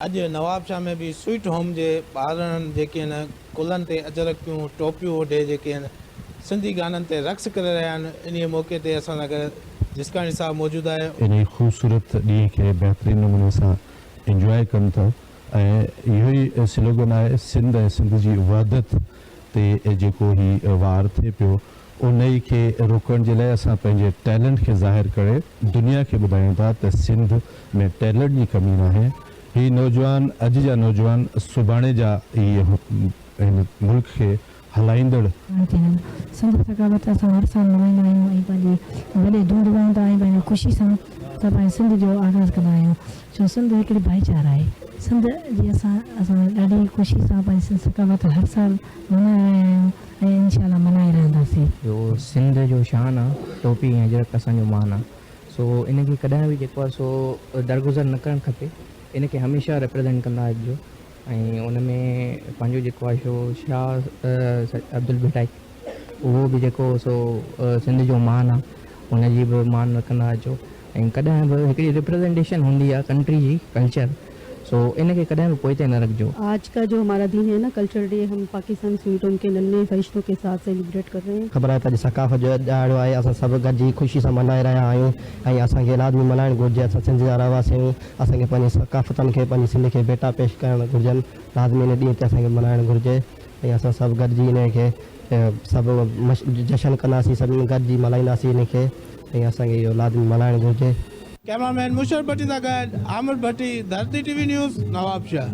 अॼु नवाबशाह में भी स्वीट होम जे ॿारनि जेके आहिनि कुलनि ते अजरकियूं टोपियूं ओढे जेके आहिनि सिंधी गाननि ते रक़्स करे रहिया आहिनि। इन मौक़े ते असां सां गॾु जिसकाणी साहब मौजूदु आहे। इन ख़ूबसूरत ॾींहं खे बहितरीन नमूने सां इंजॉय कनि था ऐं इहो ई स्लोगन आहे सिंध ऐं सिंध जी वहदत ते जेको ही वार थिए पियो उन ई खे रोकण जे लाइ असां पंहिंजे टैलेंट खे ज़ाहिर करे दुनिया खे ॿुधायूं था त सिंध में टैलेंट जी कमी न आहे। ही नौजवान अॼु जा नौजवान सुभाणे जा इहे हिन मुल्क खे हलाईंदड़ सिंध सकावत असां हर साल मल्हाईंदा आहियूं ऐं पंहिंजे वॾे धूम धाम सां ऐं पंहिंजे ख़ुशी सां सभु पंहिंजे सिंध जो आगाज़ कंदा आहियूं। छो सिंध हिकिड़ी भाईचारा आहे। सिंध जी असां ॾाढी ख़ुशी सां पंहिंजी सिंध सकावत हर साल मल्हाए रहिया आहियूं ऐं इंशाल्लाह मल्हाए रहंदासीं। जो सिंध जो शान आहे टोपी ऐं अजरक असांजो मान आहे। सो इनखे कॾहिं बि जेको आहे सो दरगुज़र न करणु खपे। इनखे हमेशह रिप्रेज़ेंट कंदा अॼु ऐं उन में पंहिंजो जेको आहे सो शाह अब्दुल भटाई उहो बि जेको सो सिंध जो मान आहे उनजी बि मान रखंदा अचो ऐं कॾहिं बि हिकिड़ी रिप्रेज़ेंटेशन हूंदी आहे कंट्री जी कल्चर। सो इनखे कॾहिं बि पोइते न रखिजो। आज का जो हमारा दिन है ना कल्चर डे, हम पाकिस्तान स्वीट होम के नन्हे फरिश्तों के साथ सेलिब्रेट कर रहे हैं। ख़बर आहे त सकाफ़त जो ॾियारो आहे। असां सभु गॾिजी ख़ुशी सां मल्हाए रहिया आहियूं ऐं असांखे लाज़मी मल्हाइणु घुरिजे। असां सिंध जा रहवासी आहियूं। असांखे पंहिंजी सकाफ़तनि खे पंहिंजी सिंध खे बेटा पेश करणु घुरिजनि। लाज़मी इन ॾींहं ते असांखे मल्हाइणु घुरिजे ऐं असां सभु गॾिजी इन खे सभु जशन कंदासीं, सभिनी गॾिजी मल्हाईंदासीं इन खे ऐं असांखे इहो लाज़मी मल्हाइणु घुरिजे। कैमरामैन मुशर भट्टी सां गॾु आमिर भट्टी, धरती टीवी न्यूज़, नवाबशाह।